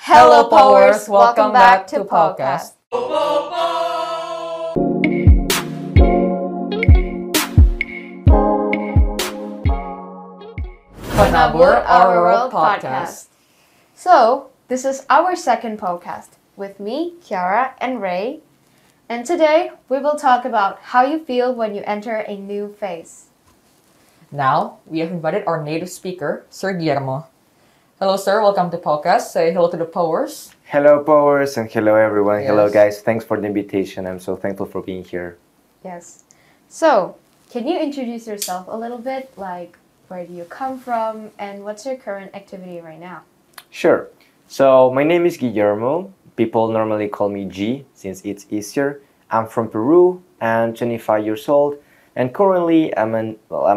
Hello, Powers! Welcome back to POWCAST. Penabur Our World Podcast. So, this is our second podcast with me, Kiara, and Ray. And today, we will talk about how you feel when you enter a new phase. Now, we have invited our native speaker, Sir Guillermo. Hello, sir. Welcome to POWCAST. Say hello to the Powers. Hello, Powers, and hello, everyone. Yes. Hello, guys. Thanks for the invitation. I'm so thankful for being here. Yes. So, can you introduce yourself a little bit? Like, where do you come from, and what's your current activity right now? Sure. So, my name is Guillermo. People normally call me G, since it's easier. I'm from Peru. I'm 25 years old. And currently, I'm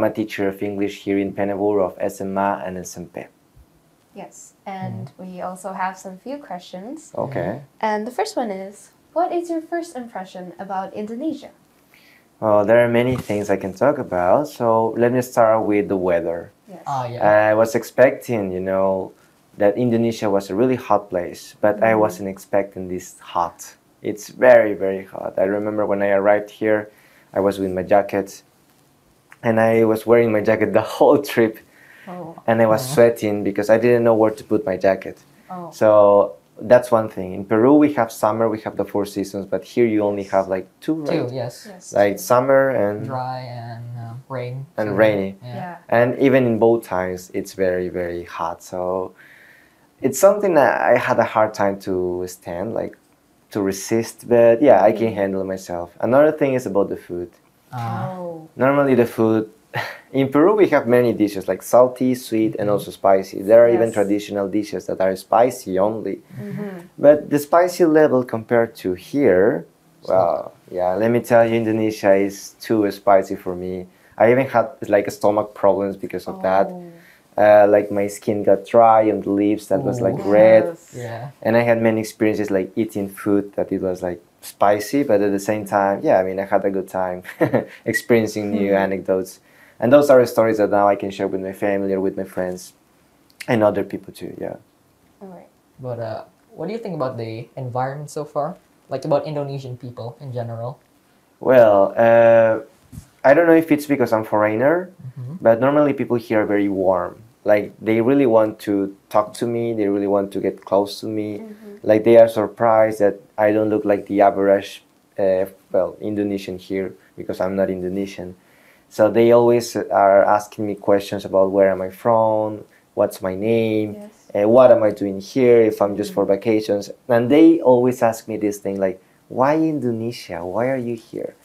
a teacher of English here in Penabur of SMA and SMP. Yes. And we also have some few questions. Okay. And the first one is, what is your first impression about Indonesia? Well, there are many things I can talk about. So, let me start with the weather. Yes. I was expecting, that Indonesia was a really hot place, but I wasn't expecting this hot. It's very, very hot. I remember when I arrived here, I was with my jacket, and I was wearing my jacket the whole trip, and I was sweating because I didn't know where to put my jacket. So that's one thing. In Peru, we have summer, we have the 4 seasons, but here you only have like 2, right? 2, yes. Like summer and Dry and rain. and rainy. Yeah. And even in both times, it's very, very hot. So it's something that I had a hard time to stand, like to resist. But yeah, I can handle myself. Another thing is about the food. Normally the food, in Peru we have many dishes like salty, sweet, and also spicy. There are even traditional dishes that are spicy only. But the spicy level compared to here, well, yeah, let me tell you, Indonesia is too spicy for me. I even had like stomach problems because of that. Like my skin got dry on the lips that was like red. Yeah. And I had many experiences like eating food that it was like spicy, but at the same time, yeah, I mean, I had a good time experiencing new anecdotes. And those are stories that now I can share with my family or with my friends and other people too, yeah. All right. But what do you think about the environment so far? Like about Indonesian people in general? Well, I don't know if it's because I'm foreigner, but normally people here are very warm. Like they really want to talk to me, they really want to get close to me. Like they are surprised that I don't look like the average, Indonesian here because I'm not Indonesian. So they always are asking me questions about where am I from, what's my name, what am I doing here, if I'm just for vacations. And they always ask me this thing like, why Indonesia? Why are you here?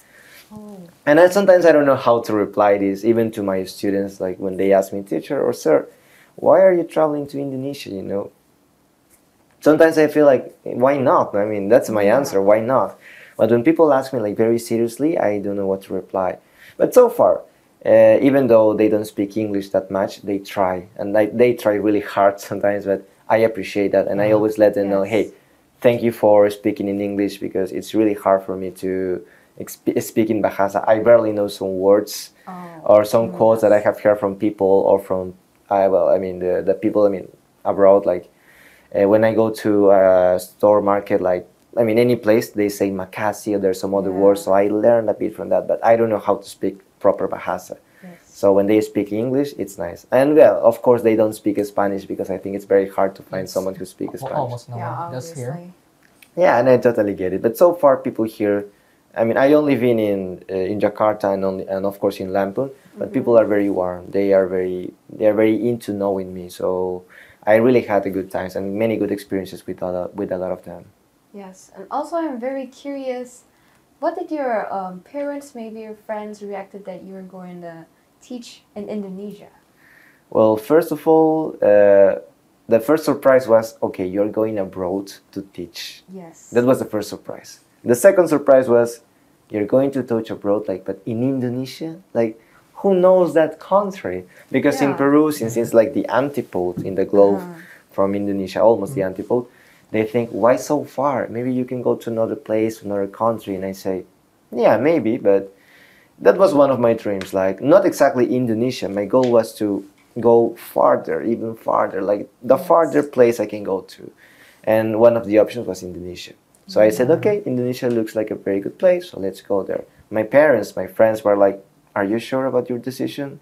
And sometimes I don't know how to reply this, even to my students, like when they ask me, teacher or sir, why are you traveling to Indonesia, Sometimes I feel like, why not? I mean, that's my answer, why not? But when people ask me like very seriously, I don't know what to reply. But so far, even though they don't speak English that much, they try. And they try really hard sometimes, but I appreciate that. And I always let them know, hey, thank you for speaking in English because it's really hard for me to speak in Bahasa. I barely know some words or some quotes that I have heard from people or from, the people, abroad. Like when I go to a store market, like, any place, they say makasih or there's some other words. So I learned a bit from that, but I don't know how to speak proper Bahasa. So when they speak English, it's nice. And well, of course, they don't speak Spanish because I think it's very hard to find someone who speaks Spanish. Almost no one does here. Yeah, and I totally get it. But so far, people here, I only been in Jakarta and of course in Lampung, but people are very warm. They are very into knowing me. So I really had a good times and many good experiences with a lot of them. Yes, and also I'm very curious, what did your parents, maybe your friends, reacted that you were going to teach in Indonesia? Well, first of all, the first surprise was, okay, you're going abroad to teach. Yes. That was the first surprise. The second surprise was, you're going to teach abroad, but in Indonesia? Like, who knows that country? Because in Peru, since it's like the antipode in the globe from Indonesia, almost the antipode, they think, why so far? Maybe you can go to another place, another country. And I say, yeah, maybe, but that was one of my dreams. Like, not exactly Indonesia. My goal was to go farther, even farther, like the farther place I can go to. And one of the options was Indonesia. So I said, okay, Indonesia looks like a very good place, so let's go there. My parents, my friends were like, are you sure about your decision?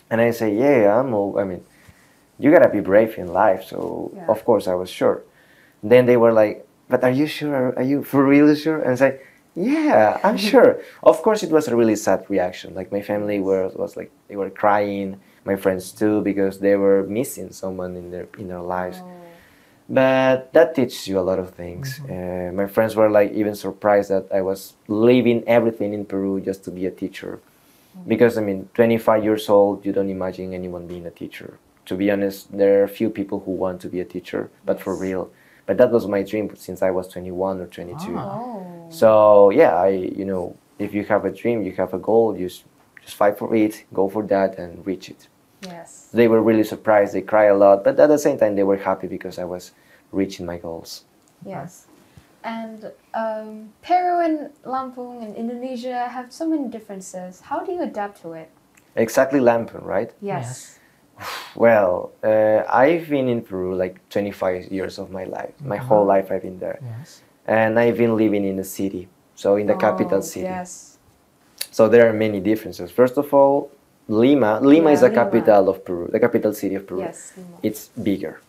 And I say, yeah, I mean, you gotta be brave in life, so of course I was sure. Then they were like, but are you sure? Are you for real sure? And I say, yeah, I'm sure. Of course, it was a really sad reaction. Like my family was like, they were crying, my friends too, because they were missing someone in their lives. But that teaches you a lot of things. My friends were like even surprised that I was leaving everything in Peru just to be a teacher. Because I mean, 25 years old, you don't imagine anyone being a teacher. To be honest, there are few people who want to be a teacher, but for real. But that was my dream since I was 21 or 22. So yeah, if you have a dream, you have a goal, you just fight for it, go for that, and reach it. Yes. They were really surprised. They cry a lot, but at the same time, they were happy because I was reaching my goals. Yes. And Peru and Lampung and Indonesia have so many differences. How do you adapt to it? Exactly, Lampung, right? Yes. Well, I've been in Peru like 25 years of my life. My whole life I've been there. Yes. And I've been living in the city, so in the capital city. Yes. So there are many differences. First of all, Lima is the capital of Peru, the capital city of Peru. Yes. Lima. It's bigger,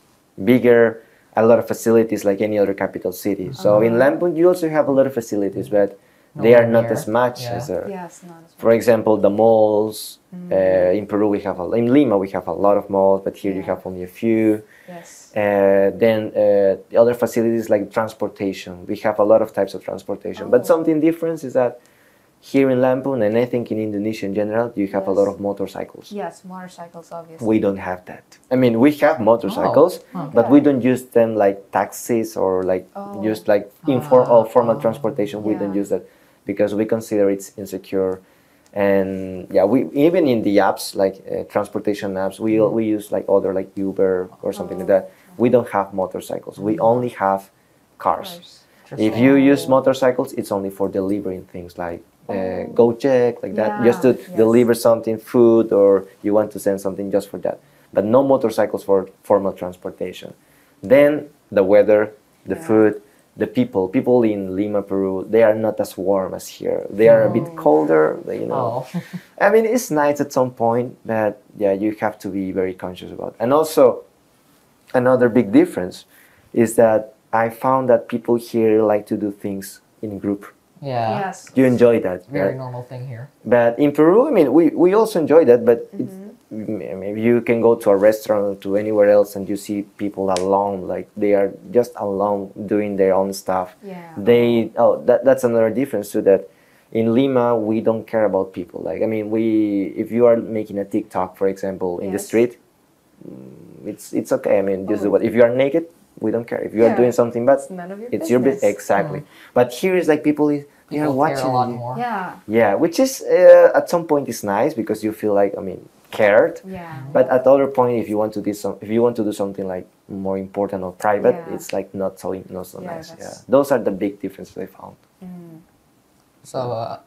a lot of facilities like any other capital city. So in Lampung, you also have a lot of facilities, but they are not as much as there. Yes, not as much. For example, the malls. In Peru, in Lima, we have a lot of malls, but here you have only a few. Yes. Then the other facilities like transportation. We have a lot of types of transportation. But something different is that here in Lampung, and I think in Indonesia in general, you have a lot of motorcycles. Yes, motorcycles, obviously. We don't have that. I mean, we have motorcycles, but we don't use them like taxis or like just like formal transportation. We don't use that because we consider it's insecure. And yeah, we even in the apps like transportation apps, we use like other like Uber or something like that. We don't have motorcycles. We only have cars. If you use motorcycles, it's only for delivering things like go check like that, just to deliver something, food, or you want to send something just for that. But no motorcycles for formal transportation. Then the weather, the food, the people in Lima, Peru, they are not as warm as here. They are a bit colder, I mean, it's nice at some point, but yeah, you have to be very conscious about it. And also, another big difference is that I found that people here like to do things in group. Yeah. Yes. You enjoy that. Very right? normal thing here. But in Peru, I mean, we also enjoy that, but maybe you can go to a restaurant or to anywhere else and you see people alone, like they are just alone doing their own stuff. Yeah. That's another difference too, that in Lima, we don't care about people. Like, I mean, if you are making a TikTok, for example, in the street, it's okay. I mean, just do what. If you are naked, we don't care. If you are doing something bad, it's your business. Exactly. But here is like people are watching. Care a lot more. Yeah. Yeah, which is at some point is nice because you feel like, I mean, cared. Yeah. But at other point, if you want to do something like more important or private, it's like not so nice. Yeah, those are the big differences I found. So,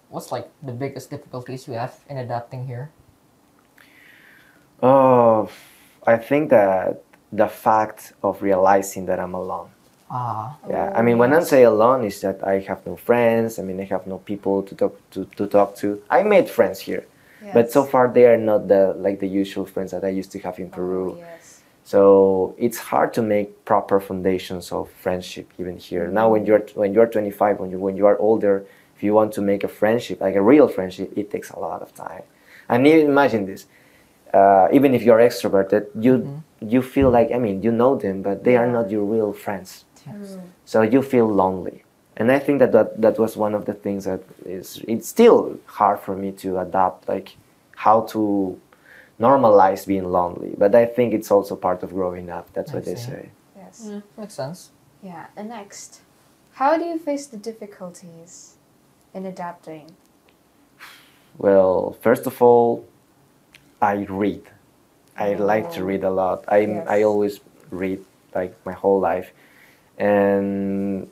what's like the biggest difficulties you have in adapting here? Oh, I think that the fact of realizing that I'm alone. Yeah, I mean, when I say alone, is that I have no friends. I mean, I have no people to talk to. I made friends here, but so far they are not the usual friends that I used to have in Peru. So it's hard to make proper foundations of friendship even here. Now, when you're 25, when you are older, if you want to make a friendship, like a real friendship, it takes a lot of time. And even imagine this. Even if you're extroverted, you feel like, I mean, you know them, but they are not your real friends. So you feel lonely. And I think that was one of the things that it's still hard for me to adapt, like how to normalize being lonely. But I think it's also part of growing up. That's what they say. Yes. Makes sense. Yeah. And next, how do you face the difficulties in adapting? Well, first of all, I read. I like to read a lot. I always read like my whole life. And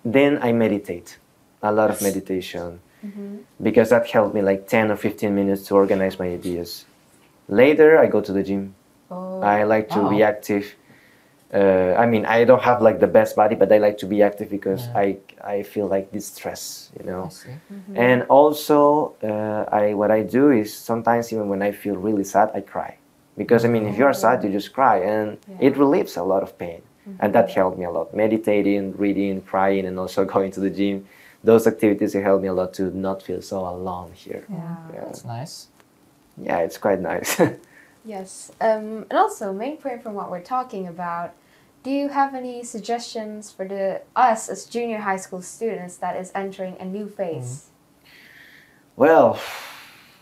then I meditate, a lot of meditation, because that helped me like 10 or 15 minutes to organize my ideas. Later, I go to the gym. I like to be active. I mean, I don't have like the best body, but I like to be active because Yeah. I feel like this stress, you know. I see. And also, what I do is sometimes even when I feel really sad, I cry. Because I mean, if you're sad, you just cry, and it relieves a lot of pain. And that helped me a lot. Meditating, reading, crying, and also going to the gym. Those activities have helped me a lot to not feel so alone here. Yeah. That's nice. Yeah, it's quite nice. Yes. And also, main point from what we're talking about, do you have any suggestions for us as junior high school students that is entering a new phase? Well,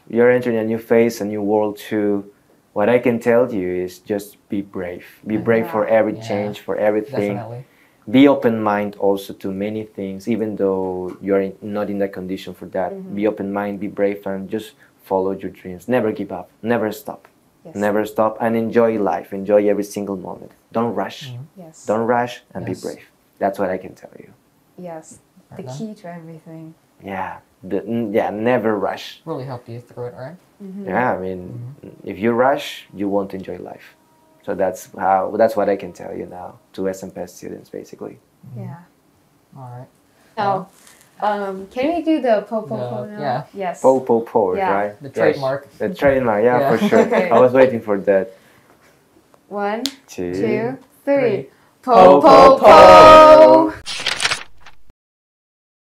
you're entering a new phase, a new world too. What I can tell you is just be brave. Be brave for every change, for everything. Definitely. Be open-minded also to many things, even though you're not in that condition for that. Be open-minded, be brave, and just follow your dreams. Never give up. Never stop. Yes. Never stop, and enjoy life. Enjoy every single moment. Don't rush. Yes. Don't rush, and Yes. be brave. That's what I can tell you. Yes. The Right on. key to everything. Yeah. Never rush. Really helped you through it, right? Yeah, I mean, if you rush, you won't enjoy life. So that's what I can tell you now to SMP students, basically. Yeah. All right. Now, can we do the po po po now? Yeah. Yes. Po, Yeah. right? The Yes. trademark. The trademark, yeah, Yeah. for sure. Okay. I was waiting for that. 1, Two. 2, 3. Three. Po po Po, po, po.